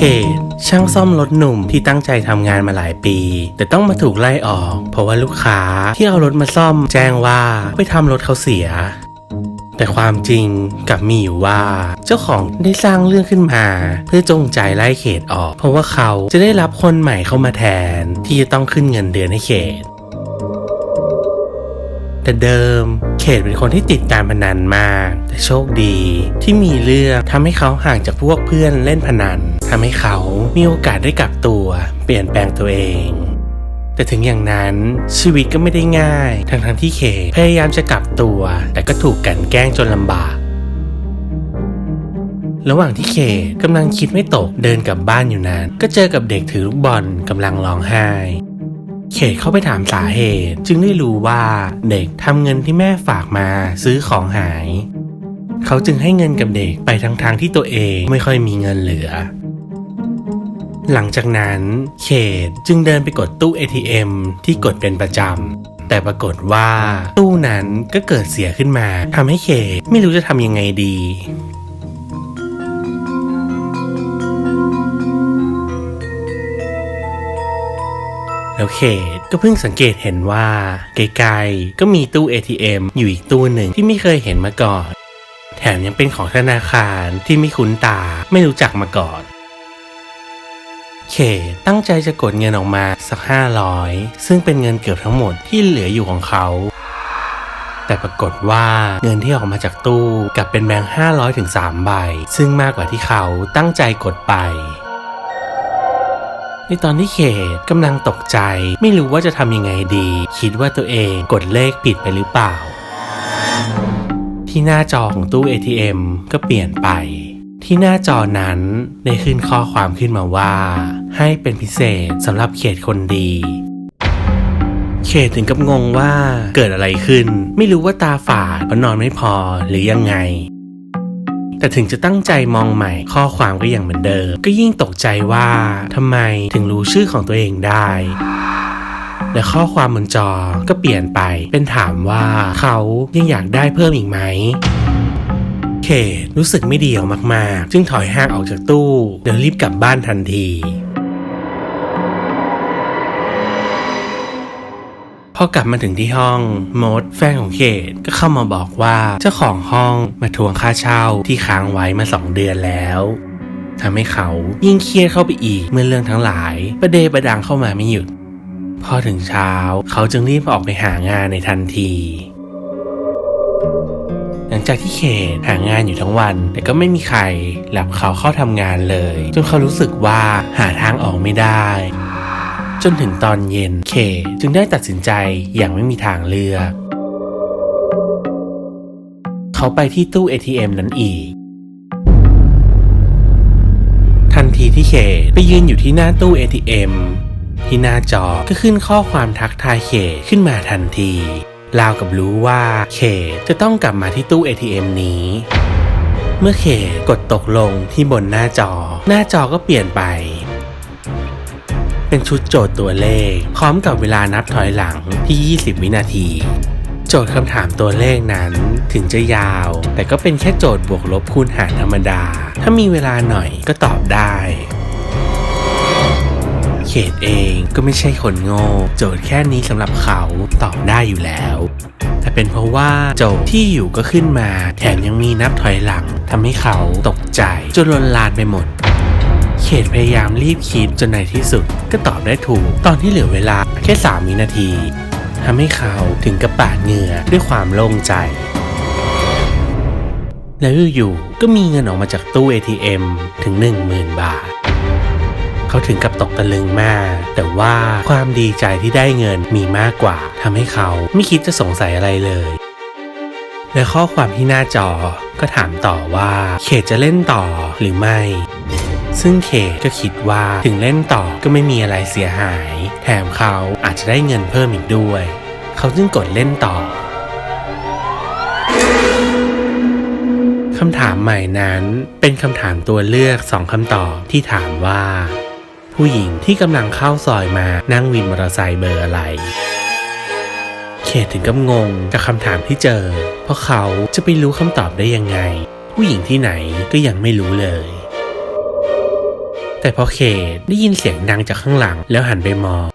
ตช่างซ่อมรถหนุ่มที่ตั้งใจทำงานมาหลายปีแต่ต้องมาถูกไล่ออกเพราะว่าลูกค้าที่เอารถมาซ่อมแจ้งว่าไปทำรถเขาเสียแต่ความจริงกลับมีอยู่ว่าเจ้าของได้สร้างเรื่องขึ้นมาเพื่อจงใจไล่เขตออกเพราะว่าเขาจะได้รับคนใหม่เข้ามาแทนที่จะต้องขึ้นเงินเดือนให้เขตแต่เดิมเขตเป็นคนที่ติดการพนันมากแต่โชคดีที่มีเรื่องทำให้เขาห่างจากพวกเพื่อนเล่นพนันทำให้เขามีโอกาสได้กลับตัวเปลี่ยนแปลงตัวเองแต่ถึงอย่างนั้นชีวิตก็ไม่ได้ง่ายทั้งที่เขตพยายามจะกลับตัวแต่ก็ถูกกลั่นแกล้งจนลำบากระหว่างที่เขตกำลังคิดไม่ตกเดินกลับบ้านอยู่นั้นก็เจอกับเด็กถือลูกบอลกำลังร้องไห้เขตเข้าไปถามสาเหตุจึงได้รู้ว่าเด็กทำเงินที่แม่ฝากมาซื้อของหายเขาจึงให้เงินกับเด็กไปทั้งที่ตัวเองไม่ค่อยมีเงินเหลือหลังจากนั้นเขตจึงเดินไปกดตู้ ATM ที่กดเป็นประจำแต่ปรากฏว่าตู้นั้นก็เกิดเสียขึ้นมาทำให้เขตไม่รู้จะทำยังไงดีแล้วเขตก็เพิ่งสังเกตเห็นว่าไกลๆก็มีตู้ ATM อยู่อีกตู้หนึ่งที่ไม่เคยเห็นมาก่อนแถมยังเป็นของธนาคารที่ไม่คุ้นตาไม่รู้จักมาก่อนเขตตั้งใจจะกดเงินออกมาสัก500ซึ่งเป็นเงินเกือบทั้งหมดที่เหลืออยู่ของเขาแต่ปรากฏว่าเงินที่ออกมาจากตู้กลับเป็นแบงค์500ถึง3ใบซึ่งมากกว่าที่เขาตั้งใจกดไปในตอนที่เขตกำลังตกใจไม่รู้ว่าจะทำยังไงดีคิดว่าตัวเองกดเลขผิดไปหรือเปล่าที่หน้าจอของตู้ ATM ก็เปลี่ยนไปที่หน้าจอนั้นได้ขึ้นข้อความขึ้นมาว่าให้เป็นพิเศษสำหรับเขตคนดีเขตถึงกับงงว่าเกิดอะไรขึ้นไม่รู้ว่าตาฝาดเพราะนอนไม่พอหรือยังไงแต่ถึงจะตั้งใจมองใหม่ข้อความก็ยังเหมือนเดิมก็ยิ่งตกใจว่าทำไมถึงรู้ชื่อของตัวเองได้และข้อความบนจอก็เปลี่ยนไปเป็นถามว่าเขายังอยากได้เพิ่มอีกไหมเขตรู้สึกไม่ดีมากๆจึงถอยห่างออกจากตู้เดินรีบกลับบ้านทันทีพอกลับมาถึงที่ห้องมดแฟนของเขตก็เข้ามาบอกว่าเจ้าของห้องมาทวงค่าเช่าที่ค้างไว้มา2 เดือนแล้วทำให้เขายิ่งเครียดเข้าไปอีกเมื่อเรื่องทั้งหลายประเดประดังเข้ามาไม่หยุดพอถึงเช้าเขาจึงรีบออกไปหางานในทันทีหลังจากที่เขตหางานอยู่ทั้งวันแต่ก็ไม่มีใครรับเขาเข้าทำงานเลยจนเขารู้สึกว่าหาทางออกไม่ได้จนถึงตอนเย็นเขตจึงได้ตัดสินใจอย่างไม่มีทางเลือกเขาไปที่ตู้ ATM นั้นอีกทันทีที่เขตไปยืนอยู่ที่หน้าตู้ ATM ที่หน้าจอก็ขึ้นข้อความทักทายเขตขึ้นมาทันทีราวกับรู้ว่าเขตจะต้องกลับมาที่ตู้ ATM นี้เมื่อเขตกดตกลงที่บนหน้าจอก็เปลี่ยนไปเป็นชุดโจทย์ตัวเลขพร้อมกับเวลานับถอยหลังที่20 วินาทีโจทย์คำถามตัวเลขนั้นถึงจะยาวแต่ก็เป็นแค่โจทย์บวกลบคูณหารธรรมดาถ้ามีเวลาหน่อยก็ตอบได้เขตเองก็ไม่ใช่คนโง่โจทย์แค่นี้สำหรับเขาตอบได้อยู่แล้วแต่เป็นเพราะว่าโจทย์ที่อยู่ก็ขึ้นมาแถมยังมีนับถอยหลังทำให้เขาตกใจจนลนลานไปหมดเขตพยายามรีบคิดจนในที่สุดก็ตอบได้ถูกตอนที่เหลือเวลาแค่3 วินาทีทำให้เขาถึงกับปาดเหงื่อด้วยความโล่งใจแล้วอยู่ๆก็มีเงินออกมาจากตู้ ATM ถึง 10,000 บาทเขาถึงกับตกตะลึงมากแต่ว่าความดีใจที่ได้เงินมีมากกว่าทำให้เขาไม่คิดจะสงสัยอะไรเลยและข้อความที่หน้าจอก็ถามต่อว่าเขตจะเล่นต่อหรือไม่ซึ่งเขตก็คิดว่าถึงเล่นต่อก็ไม่มีอะไรเสียหายแถมเขาอาจจะได้เงินเพิ่มอีกด้วยเขาจึงกดเล่นต่อคำถามใหม่นั้นเป็นคำถามตัวเลือก2 คำตอบที่ถามว่าผู้หญิงที่กำลังเข้าซอยมานั่งวินมอเตอร์ไซค์เบอร์อะไรเขตถึงกับงงกับคำถามที่เจอเพราะเขาจะไปรู้คำตอบได้ยังไงผู้หญิงที่ไหนก็ยังไม่รู้เลย แต่พอเขตได้ยินเสียงดังจากข้างหลังแล้วหันไปมอง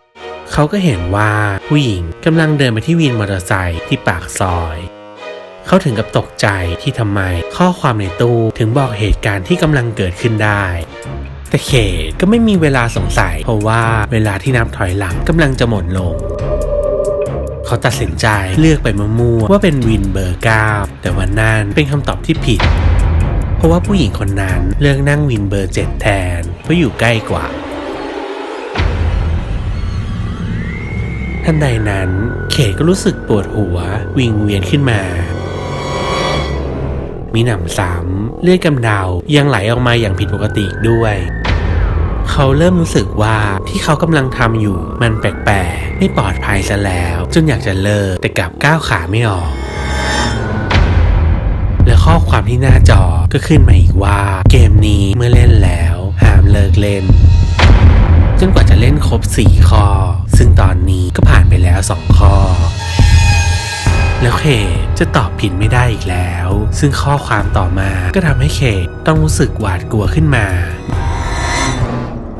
เขาก็เห็นว่าผู้หญิงกำลังเดินไปที่วินมอเตอร์ไซค์ที่ปากซอยเขาถึงกับตกใจที่ทำไมข้อความในตู้ถึงบอกเหตุการณ์ที่กำลังเกิดขึ้นได้แต่เขตก็ไม่มีเวลาสงสัยเพราะว่าเวลาที่นับถอยหลังกำลังจะหมดลงเขาตัดสินใจเลือกไปมั่วๆว่าเป็นวินเบอร์ 9แต่วันนั้นเป็นคำตอบที่ผิดเพราะว่าผู้หญิงคนนั้นเลือกนั่งวินเบอร์ 7แทนเพราะอยู่ใกล้กว่าทันใดนั้นเขตก็รู้สึกปวดหัววิงเวียนขึ้นมามีหนำซ้ำเลือดกำเดายังไหลออกมาอย่างผิดปกติด้วยเขาเริ่มรู้สึกว่าที่เขากำลังทำอยู่มันแปลกๆไม่ปลอดภัยซะแล้วจนอยากจะเลิกแต่กลับก้าวขาไม่ออกและข้อความที่หน้าจอก็ขึ้นมาอีกว่าเกมนี้เมื่อเล่นแล้วห้ามเลิกเล่นจนกว่าจะเล่นครบ4ข้อซึ่งตอนนี้ก็ผ่านไปแล้ว2ข้อแล้วเขตจะตอบผิดไม่ได้อีกแล้วซึ่งข้อความต่อมาก็ทำให้เขตต้องรู้สึกหวาดกลัวขึ้นมา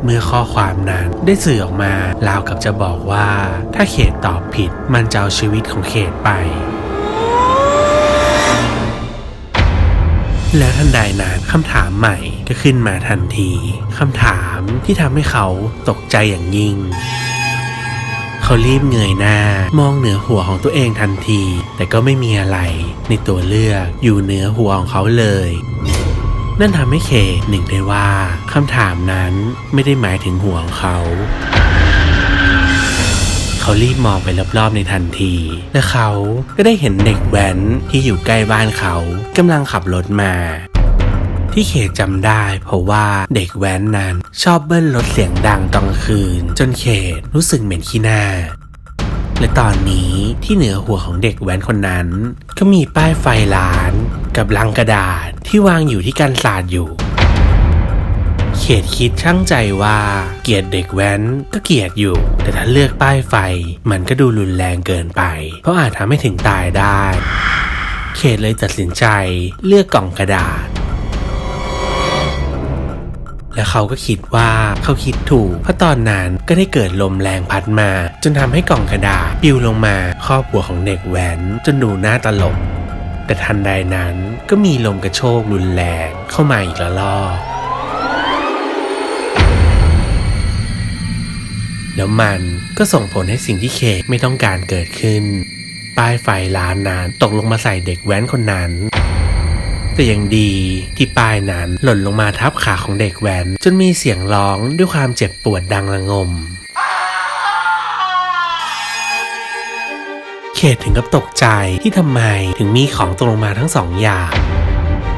เมื่อข้อความนั้นได้สื่อออกมาราวกับจะบอกว่าถ้าเขตตอบผิดมันจะเอาชีวิตของเขตไปแล้วทันใดนั้นคำถามใหม่ก็ขึ้นมาทันทีคำถามที่ทำให้เขาตกใจอย่างยิ่งเขารีบเงยหน้ามองเหนือหัวของตัวเองทันทีแต่ก็ไม่มีอะไรในตัวเลือกอยู่เหนือหัวของเขาเลยนั่นทำให้เขตนึกได้ว่าคำถามนั้นไม่ได้หมายถึงหัวของเขารีบมองไปรอบๆในทันทีและเขาก็ได้เห็นเด็กแว้นที่อยู่ใกล้บ้านเขากำลังขับรถมาที่เขตจำได้เพราะว่าเด็กแว้นนั้นชอบเบิ้ลรถเสียงดังตอนกลางคืนจนเขตรู้สึกเหม็นขี้หน้าและตอนนี้ที่เหนือหัวของเด็กแว้นคนนั้นก็มีป้ายไฟร้านกับลังกระดาษที่วางอยู่ที่กันศาสตร์อยู่เขตคิดช่างใจว่าเกลียดเด็กแว้นก็เกลียดอยู่แต่ถ้าเลือกป้ายไฟมันก็ดูรุนแรงเกินไปเพราะอาจทำให้ถึงตายได้เขตเลยตัดสินใจเลือกกล่องกระดาษและเขาก็คิดว่าเขาคิดถูกเพราะตอนนั้นก็ได้เกิดลมแรงพัดมาจนทำให้กล่องกระดาษปลิวลงมาครอบหัวของเด็กแว้นจนดูน่าตลกแต่ทันใดนั้นก็มีลมกระโชกรุนแรงเข้ามาอีกละลอกแล้วมันก็ส่งผลให้สิ่งที่เขตไม่ต้องการเกิดขึ้นป้ายไฟร้านนั้นตกลงมาใส่เด็กแว้นคนนั้นแต่ยังดีที่ป้ายนั้นหล่นลงมาทับขาของเด็กแว้นจนมีเสียงร้องด้วยความเจ็บปวดดังระงมเขตถึงกับตกใจที่ทำไมถึงมีของตกลงมาทั้งสองอย่าง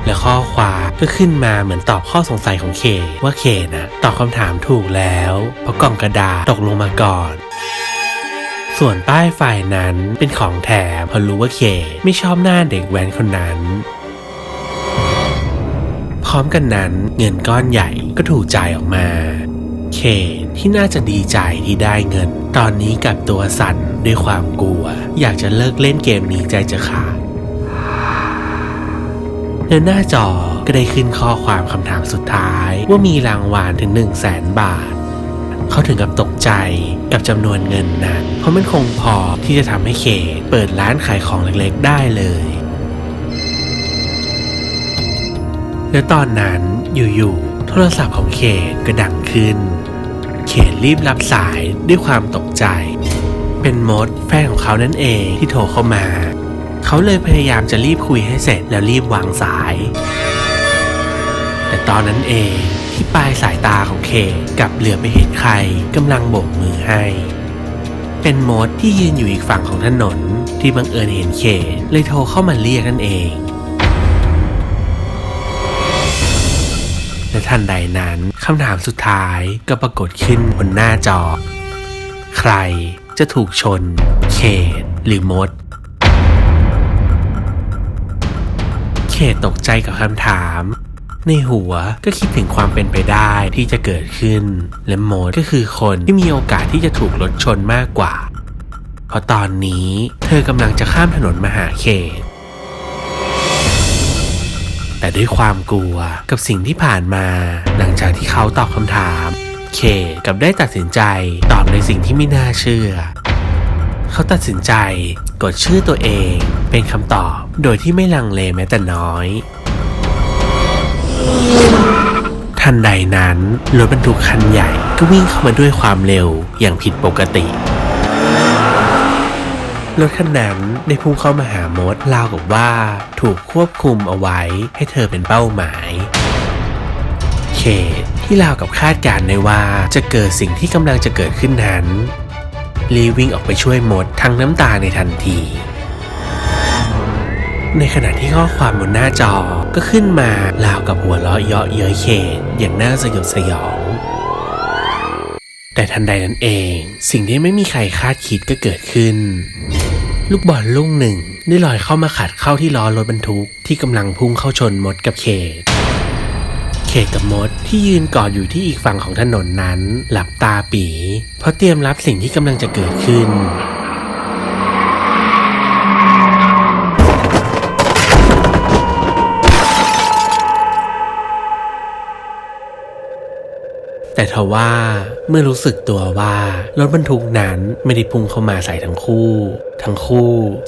และข้อความก็ขึ้นมาเหมือนตอบข้อสงสัยของเขตว่าเขตตอบคำถามถูกแล้วเพราะกล่องกระดาษตกลงมาก่อนส่วนป้ายไฟนั้นเป็นของแถมเพราะรู้ว่าเขตไม่ชอบหน้าเด็กแว้นคนนั้นพร้อมกันนั้นเงินก้อนใหญ่ก็ถูกจ่ายออกมาเขตที่น่าจะดีใจที่ได้เงินตอนนี้กับตัวสั่นด้วยความกลัวอยากจะเลิกเล่นเกมนี้ใจจะขาดในหน้าจอก็ได้ขึ้นข้อความคำถามสุดท้ายว่ามีรางวัลถึง 100,000 บาทเขาถึงกับตกใจกับจำนวนเงินนั้นเพราะมันคงพอที่จะทำให้เขตเปิดร้านขายของเล็กๆได้เลยและตอนนั้นอยู่ๆโทรศัพท์ของเขตก็ดังขึ้นเขตรีบรับสายด้วยความตกใจเป็นมดแฟนของเขานั่นเองที่โทรเข้ามาเขาเลยพยายามจะรีบคุยให้เสร็จแล้วรีบวางสายแต่ตอนนั้นเองที่ปลายสายตาของเขตกลับเหลือไปเห็นใครกำลังโบกมือให้เป็นมดที่ยืนอยู่อีกฝั่งของถนนที่บังเอิญเห็นเขตเลยโทรเข้ามาเรียกนั่นเองและทันใดนั้นคำถามสุดท้ายก็ปรากฏขึ้นบนหน้าจอใครจะถูกชนเขตหรือมดเขตตกใจกับคำถามในหัวก็คิดถึงความเป็นไปได้ที่จะเกิดขึ้นและมดก็คือคนที่มีโอกาสที่จะถูกรถชนมากกว่าเพราะตอนนี้เธอกำลังจะข้ามถนนมาหาเขตแต่ แต่ด้วยความกลัวกับสิ่งที่ผ่านมาหลังจากที่เขาตอบคำถามเคกลับได้ตัดสินใจตอบในสิ่งที่ไม่น่าเชื่อเขาตัดสินใจกดชื่อตัวเองเป็นคำตอบโดยที่ไม่ลังเลแม้แต่น้อยทันใดนั้นรถบรรทุกคันใหญ่ก็วิ่งเข้ามาด้วยความเร็วอย่างผิดปกติรถคันนั้นได้พุ่งเข้ามาหามดราวกับว่าถูกควบคุมเอาไว้ให้เธอเป็นเป้าหมายเคทที่ราวกับคาดการณ์ได้ว่าจะเกิดสิ่งที่กำลังจะเกิดขึ้นนั้นรีวิ่งออกไปช่วยมดทั้งน้ำตาในทันทีในขณะที่ข้อความบนหน้าจอก็ขึ้นมาราวกับหัวเราะเยาะเย้ยเคทอย่างน่าสยดสยองแต่ทันใดนั้นเองสิ่งที่ไม่มีใครคาดคิดก็เกิดขึ้นลูกบอลลูกหนึ่งได้ลอยเข้ามาขัดเข้าที่ล้อรถบรรทุกที่กำลังพุ่งเข้าชนมดกับเคทกับมดที่ยืนกอดอยู่ที่อีกฝั่งของถนนนั้นหลับตาปีเพราะเตรียมรับสิ่งที่กำลังจะเกิดขึ้นแต่ทว่าเมื่อรู้สึกตัวว่ารถบรรทุกนั้นไม่ได้พุ่งเข้ามาใส่ทั้งคู่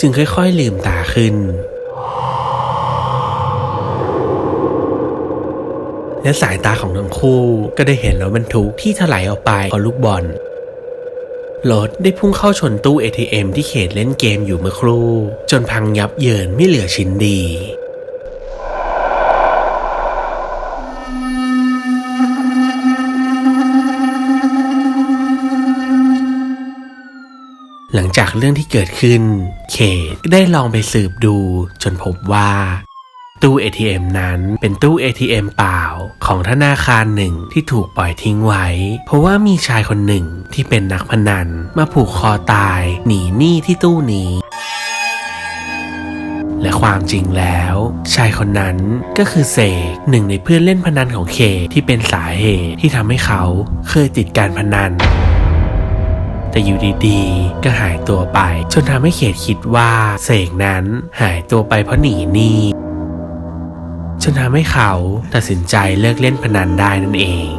จึงค่อยๆลืมตาขึ้นและสายตาของทั้งคู่ก็ได้เห็นรถบรรทุกที่ถลายออกไปกับลูกบอลรถได้พุ่งเข้าชนตู้ ATM ที่เขตเล่นเกมอยู่เมื่อครู่จนพังยับเยินไม่เหลือชิ้นดีหลังจากเรื่องที่เกิดขึ้นเคทได้ลองไปสืบดูจนพบว่าตู้ ATM นั้นเป็นตู้ ATM เปล่าของธนาคารหนึ่งที่ถูกปล่อยทิ้งไว้เพราะว่ามีชายคนหนึ่งที่เป็นนักพนันมาผูกคอตายหนีหนี้ที่ตู้นี้และความจริงแล้วชายคนนั้นก็คือเสกหนึ่งในเพื่อนเล่นพนันของเคทที่เป็นสาเหตุที่ทำให้เขาเคยติดการพนันแต่อยู่ดีๆก็หายตัวไปจนทำให้เคทคิดว่าเสกนั้นหายตัวไปเพราะหนีหนี้จนทำให้เขาตัดสินใจเลิกเล่นพนันได้นั่นเอง